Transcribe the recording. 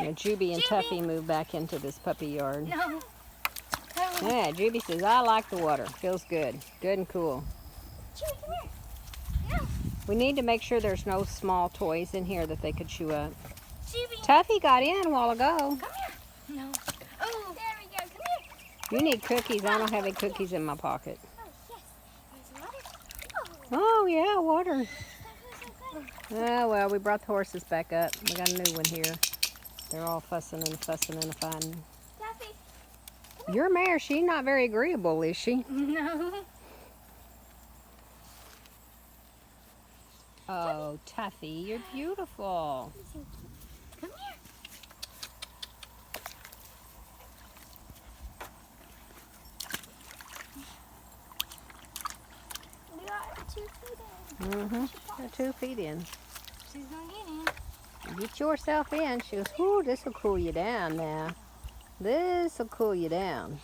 Now, Jubby and Tuffy moved back into this puppy yard. No. Yeah, Jubby says, I like the water. Feels good. Good and cool. Jubby, come here. No. We need to make sure there's no small toys in here that they could chew up. Jubby. Tuffy got in a while ago. Come here. No. Oh, there we go. Come here. You need cookies. I don't have any cookies in my pocket. Oh, yes. There's water. Oh, yeah, water. So good. Oh, well, we brought the horses back up. We got a new one here. They're all fussing and fussing and fighting. Tuffy. Your mare, she's not very agreeable, is she? No. Oh, Tuffy, you're beautiful. Come here. We got 2 feet in. Mm-hmm. Got 2 feet in. She's gonna get in. Get yourself in. She goes, ooh, this will cool you down now. This will cool you down.